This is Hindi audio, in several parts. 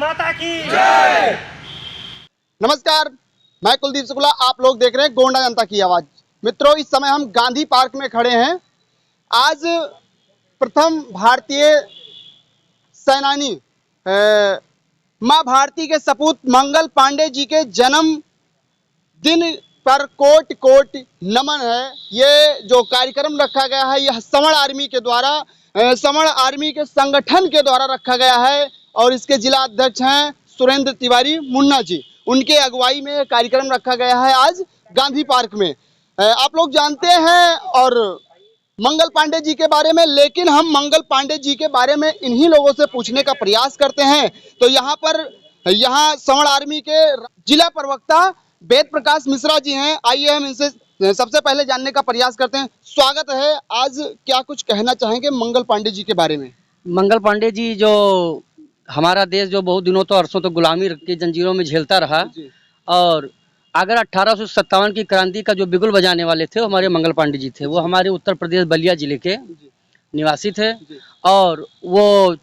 माता की जय। नमस्कार, मैं कुलदीप शुक्ला। आप लोग देख रहे हैं गोंडा जनता की आवाज। मित्रों, इस समय हम गांधी पार्क में खड़े हैं। आज प्रथम भारतीय सेनानी मां भारती के सपूत मंगल पांडे जी के जन्म दिन पर कोट कोट नमन है। ये जो कार्यक्रम रखा गया है, यह सवर्ण आर्मी के द्वारा, सवर्ण आर्मी के संगठन के द्वारा रखा गया है और इसके जिला अध्यक्ष हैं सुरेंद्र तिवारी मुन्ना जी। उनके अगुवाई में कार्यक्रम रखा गया है आज गांधी पार्क में। आप लोग जानते हैं और मंगल पांडे जी के बारे में, लेकिन हम मंगल पांडे जी के बारे में इन्हीं लोगों से पूछने का प्रयास करते हैं। तो यहाँ सवर्ण आर्मी के जिला प्रवक्ता वेद प्रकाश मिश्रा जी हैं। आइए हम इनसे सबसे पहले जानने का प्रयास करते हैं। स्वागत है। आज क्या कुछ कहना चाहेंगे मंगल पांडे जी के बारे में? मंगल पांडे जी, जो हमारा देश जो बहुत दिनों तो अरसों तो गुलामी की जंजीरों में झेलता रहा, और अगर 1857 की क्रांति का जो बिगुल बजाने वाले थे वो हमारे मंगल पांडे जी थे। वो हमारे उत्तर प्रदेश बलिया जिले के निवासी थे और वो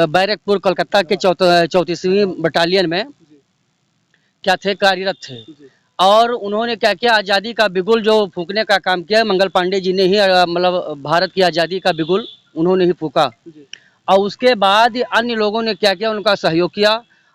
बैरकपुर कलकत्ता के 34वीं बटालियन में क्या थे, कार्यरत थे। और उन्होंने क्या किया, आज़ादी का बिगुल जो फूंकने का काम किया, मंगल पांडे जी ने ही, मतलब भारत की आज़ादी का बिगुल उन्होंने ही फूंका। और उसके बाद अन्य लोगों ने क्या किया, उनका सहयोग किया,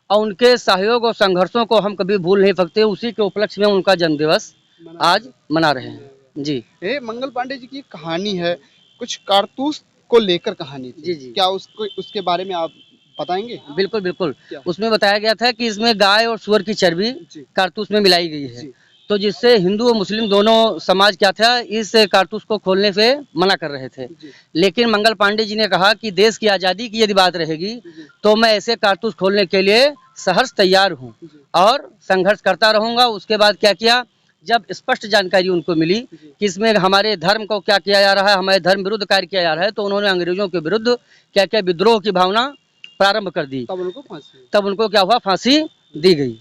और उनके सहयोग और संघर्षों को हम कभी भूल नहीं सकते। उसी के उपलक्ष्य में उनका जन्मदिवस आज मना रहे हैं जी। मंगल पांडे जी की कहानी है, कुछ कारतूस को लेकर कहानी थी। जी। क्या उसके बारे में आप बताएंगे? बिल्कुल बिल्कुल। उसमें बताया गया था कि इसमें गाय और सूअर की चर्बी कारतूस में मिलाई गई है, तो जिससे हिंदू और मुस्लिम दोनों समाज क्या था, इस कारतूस को खोलने से मना कर रहे थे। लेकिन मंगल पांडे जी ने कहा कि देश की आज़ादी की यदि बात रहेगी तो मैं ऐसे कारतूस खोलने के लिए सहर्ष तैयार हूँ और संघर्ष करता रहूँगा। उसके बाद क्या किया, जब स्पष्ट जानकारी उनको मिली कि इसमें हमारे धर्म को क्या किया जा रहा है, हमारे धर्म विरुद्ध कार्य किया जा रहा है, तो उन्होंने अंग्रेजों के विरुद्ध क्या क्या विद्रोह की भावना प्रारंभ कर दी। तब उनको क्या हुआ, फांसी दी गई।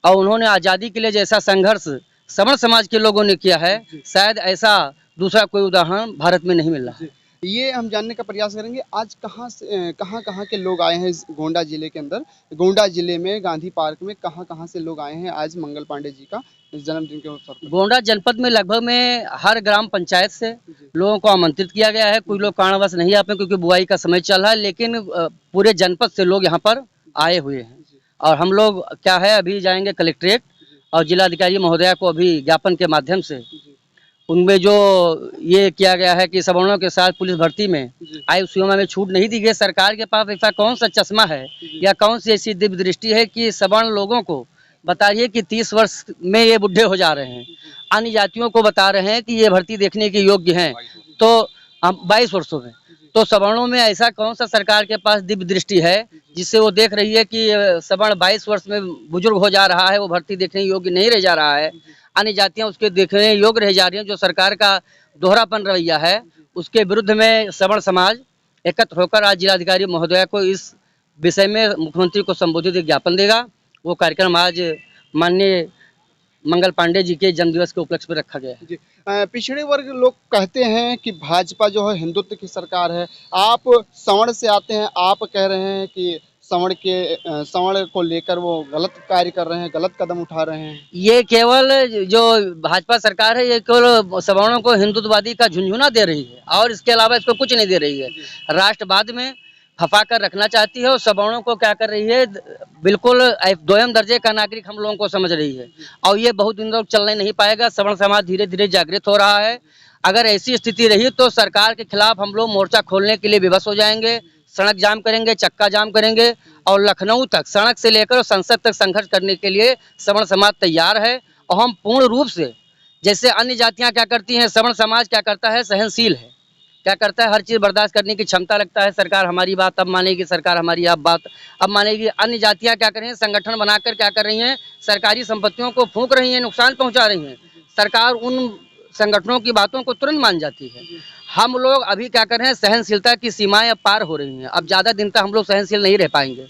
और उन्होंने आज़ादी के लिए जैसा संघर्ष सवर्ण समाज के लोगों ने किया है, शायद ऐसा दूसरा कोई उदाहरण भारत में नहीं मिल रहा। ये हम जानने का प्रयास करेंगे आज कहाँ के लोग आए हैं इस गोंडा जिले के अंदर, गोंडा जिले में गांधी पार्क में कहाँ से लोग आए हैं आज मंगल पांडे जी का जन्मदिन के अवसर पर? गोंडा जनपद में लगभग में हर ग्राम पंचायत से लोगों को आमंत्रित किया गया है। कोई लोग कारणवश नहीं आ पाए क्योंकि बुआई का समय चल रहा है, लेकिन पूरे जनपद से लोग यहाँ पर आए हुए हैं। और हम लोग क्या है, अभी जाएंगे कलेक्ट्रेट और जिलाधिकारी महोदया को अभी ज्ञापन के माध्यम से उनमें जो ये किया गया है कि सवर्णों के साथ पुलिस भर्ती में आयु सीमा में छूट नहीं दी गई। सरकार के पास ऐसा कौन सा चश्मा है या कौन सी ऐसी दिव्य दृष्टि है कि सवर्ण लोगों को बताइए कि 30 वर्ष में ये बुढ़े हो जा रहे हैं, अन्य जातियों को बता रहे हैं कि ये भर्ती देखने के योग्य हैं, तो 22 वर्षों में, तो सवर्णों में ऐसा कौन सा सरकार के पास दिव्य दृष्टि है जिससे वो देख रही है कि सवर्ण 22 वर्ष में बुजुर्ग हो जा रहा है, वो भर्ती देखने योग्य नहीं रह जा रहा है, अन्य जातियां उसके देखने योग्य रह जा रही हैं। जो सरकार का दोहरापन रवैया है, उसके विरुद्ध में सवर्ण समाज एकत्र होकर आज जिलाधिकारी महोदया को इस विषय में मुख्यमंत्री को संबोधित ज्ञापन देगा। वो कार्यक्रम आज माननीय मंगल पांडे जी के जन्मदिवस के उपलक्ष्य में रखा गया है। पिछड़े वर्ग लोग कहते हैं कि भाजपा जो है हिंदुत्व की सरकार है। आप सवर्ण से आते हैं, आप कह रहे हैं कि सवर्ण को लेकर वो गलत कार्य कर रहे हैं, गलत कदम उठा रहे हैं। ये केवल जो भाजपा सरकार है, ये केवल सवर्णों को हिंदुत्ववादी का झुंझुना दे रही है और इसके अलावा इसको कुछ नहीं दे रही है। राष्ट्रवाद में फंसा कर रखना चाहती है और सवर्णों को क्या कर रही है, बिल्कुल दोयम दर्जे का नागरिक हम लोगों को समझ रही है। और ये बहुत दिन तक चलने नहीं पाएगा। सवर्ण समाज धीरे धीरे जागृत हो रहा है। अगर ऐसी स्थिति रही तो सरकार के खिलाफ हम लोग मोर्चा खोलने के लिए विवश हो जाएंगे, सड़क जाम करेंगे, चक्का जाम करेंगे और लखनऊ तक, सड़क से लेकर संसद तक संघर्ष करने के लिए सवर्ण समाज तैयार है। और हम पूर्ण रूप से, जैसे अन्य जातियाँ क्या करती हैं, सवर्ण समाज क्या करता है, सहनशील है, क्या करता है, हर चीज़ बर्दाश्त करने की क्षमता रखता है। सरकार हमारी बात अब मानेगी, सरकार हमारी अब बात अब मानेगी। अन्य जातियाँ क्या कर रही हैं, संगठन बनाकर क्या कर रही हैं, सरकारी संपत्तियों को फूंक रही हैं, नुकसान पहुंचा रही हैं। सरकार उन संगठनों की बातों को तुरंत मान जाती है। हम लोग अभी क्या कर रहे हैं, सहनशीलता की सीमाएं अब पार हो रही हैं। अब ज़्यादा दिन तक हम लोग सहनशील नहीं रह पाएंगे।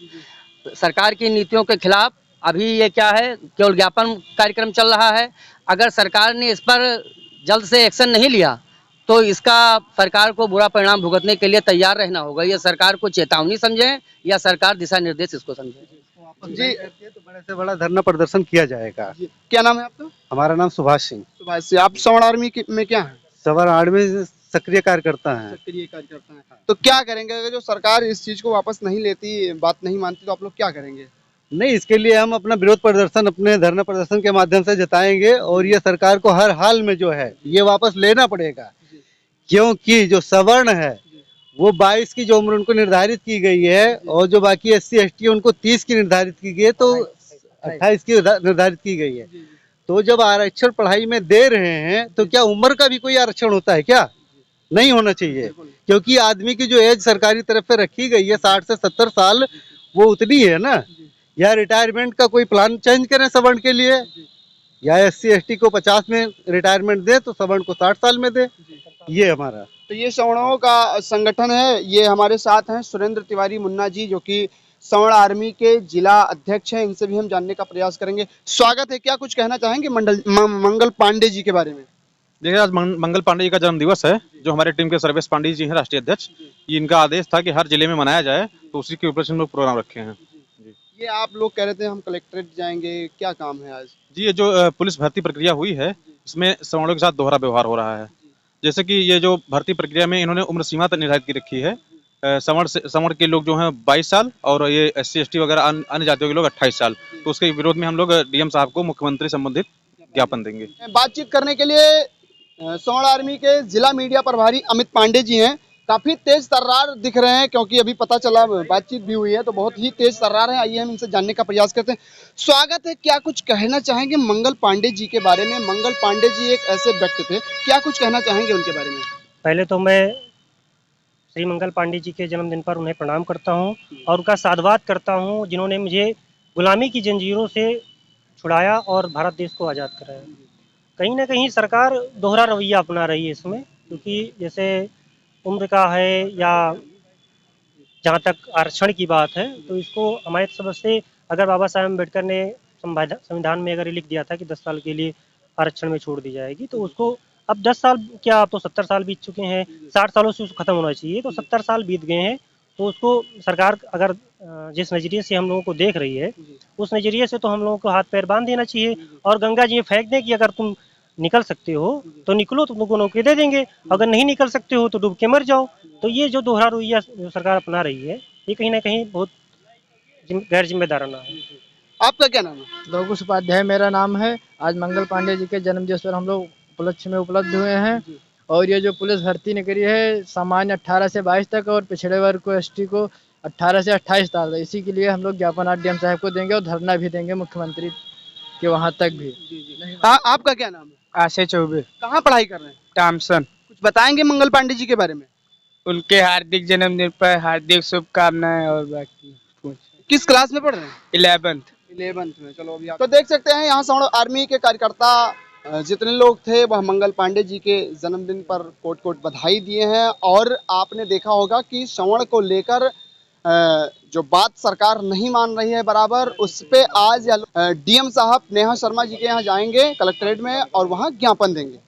सरकार की नीतियों के खिलाफ अभी ये क्या है, केवल ज्ञापन कार्यक्रम चल रहा है। अगर सरकार ने इस पर जल्द से एक्शन नहीं लिया तो इसका सरकार को बुरा परिणाम भुगतने के लिए तैयार रहना होगा। ये सरकार को चेतावनी समझें या सरकार दिशा निर्देश इसको समझें। वापस जी। नहीं करती है तो बड़े से बड़ा धरना प्रदर्शन किया जाएगा। जी। क्या नाम है आपका? हमारा नाम सुभाष सिंह, सुभाष से। आप सवर्ण आर्मी में क्या है? सवर आर्मी में सक्रिय कार्यकर्ता हैं। सक्रिय कार्यकर्ता हैं। तो क्या करेंगे अगर जो सरकार इस चीज को वापस नहीं लेती, बात नहीं मानती, तो आप लोग क्या करेंगे? नहीं, इसके लिए हम अपना विरोध प्रदर्शन अपने धरना प्रदर्शन के माध्यम से जताएंगे और ये सरकार को हर हाल में जो है ये वापस लेना पड़ेगा, जी। क्योंकि जो सवर्ण है जी। वो 22 की जो उम्र उनको निर्धारित की गई है और जो बाकी SC ST उनको 30 की निर्धारित की गई है, तो 28 की निर्धारित की गई है। जी। तो जब आरक्षण पढ़ाई में दे रहे हैं तो क्या उम्र का भी कोई आरक्षण होता है क्या? नहीं होना चाहिए, बिल्कुल। क्योंकि आदमी की जो एज सरकारी तरफ से रखी गई है 60 से 70 साल, वो उतनी है ना। या रिटायरमेंट का कोई प्लान चेंज करें सवर्ण के लिए, या SC ST को 50 में रिटायरमेंट दे तो सवर्ण को 60 साल में दे। ये हमारा तो ये सवर्णों का संगठन है। ये हमारे साथ हैं सुरेंद्र तिवारी मुन्ना जी, जो कि सवर्ण आर्मी के जिला अध्यक्ष हैं। इनसे भी हम जानने का प्रयास करेंगे। स्वागत है। क्या कुछ कहना चाहेंगे मंगल पांडे जी के बारे में? देखिए, आज मंगल पांडे जी का जन्म दिवस है, जो हमारे टीम के सर्वेश पांडे जी हैं, राष्ट्रीय अध्यक्ष। ये इनका आदेश था कि हर जिले में मनाया जाए, तो उसी के ऊपर से हम लोग प्रोग्राम रखे हैं। ये आप लोग कह रहे थे हम कलेक्ट्रेट जाएंगे, क्या काम है आज? जी, ये जो पुलिस भर्ती प्रक्रिया हुई है, इसमें सवर्णों के साथ दोहरा व्यवहार हो रहा है। जैसे कि ये जो भर्ती प्रक्रिया में इन्होंने उम्र सीमा तक निर्धारित की रखी है। सवर्ण के लोग जो हैं 22 साल और ये SC ST वगैरह अन्य जातियों के लोग 28 साल। तो उसके विरोध में हम लोग DM साहब को मुख्यमंत्री संबंधित ज्ञापन देंगे। बातचीत करने के लिए सवर्ण आर्मी के जिला मीडिया प्रभारी अमित पांडे जी हैं। काफी तेज तर्रार दिख रहे हैं, क्योंकि अभी पता चला बातचीत भी हुई है, तो बहुत ही तेज तर्रार है। आइए हम इनसे जानने का प्रयास करते हैं। स्वागत है। क्या कुछ कहना चाहेंगे मंगल पांडे जी के बारे में? मंगल पांडे जी एक ऐसे व्यक्ति थे, क्या कुछ कहना चाहेंगे उनके बारे में? पहले तो मैं श्री मंगल पांडे जी के जन्मदिन पर उन्हें प्रणाम करता हूं और उनका साधुवाद करता हूं, जिन्होंने मुझे गुलामी की जंजीरों से छुड़ाया और भारत देश को आज़ाद कराया। कहीं ना कहीं सरकार दोहरा रवैया अपना रही है इसमें, क्योंकि जैसे उम्र का है या जहाँ तक आरक्षण की बात है, तो इसको हमारे समझ से अगर बाबा साहेब अम्बेडकर ने संविधान में अगर ये लिख दिया था कि 10 साल के लिए आरक्षण में छोड़ दी जाएगी, तो उसको अब 10 साल क्या, अब तो 70 साल बीत चुके हैं, 60 सालों से उसको खत्म होना चाहिए, तो 70 साल बीत गए हैं। तो उसको सरकार अगर जिस नज़रिए से हम लोगों को देख रही है, उस नज़रिए से तो हम लोगों को हाथ पैर बांध देना चाहिए और गंगा जी में फेंक दें कि अगर तुम निकल सकते हो तो निकलो, तो तुमको नौकरी दे देंगे, अगर नहीं निकल सकते हो तो डूब के मर जाओ। तो ये जो दोहरा रवैया जो सरकार अपना रही है, ये कहीं ना कहीं बहुत गैर जिम्मेदाराना है। आपका क्या नाम है? लवकुश उपाध्याय मेरा नाम है। आज मंगल पांडे जी के जन्मदिवस पर हम लोग उपलक्ष्य में उपलब्ध हुए हैं और ये जो पुलिस भर्ती निकली है सामान्य 18 से 22 तक और पिछड़े वर्ग को ST को 18 से 28 साल, इसी के लिए हम लोग ज्ञापन आज DM साहब को देंगे और धरना भी देंगे मुख्यमंत्री के वहाँ तक भी। आपका क्या नाम है? आशय चौबे, कहाँ पढ़ाई कर रहे हैं? टॉमसन। कुछ बताएंगे मंगल पांडे जी के बारे में? उनके हार्दिक जन्मदिन पर हार्दिक शुभकामनाएं और बाकी कुछ। किस क्लास में पढ़ रहे हैं? 11th में। चलो अभी तो देख सकते हैं यहाँ सवर्ण आर्मी के कार्यकर्ता जितने लोग थे वह मंगल पांडे जी के जन्मदिन पर कोट कोट बधाई दिए हैं। और आपने देखा होगा कि सवर्ण को लेकर जो बात सरकार नहीं मान रही है बराबर, उस पे आज DM साहब नेहा शर्मा जी के यहाँ जाएंगे कलेक्ट्रेट में और वहाँ ज्ञापन देंगे।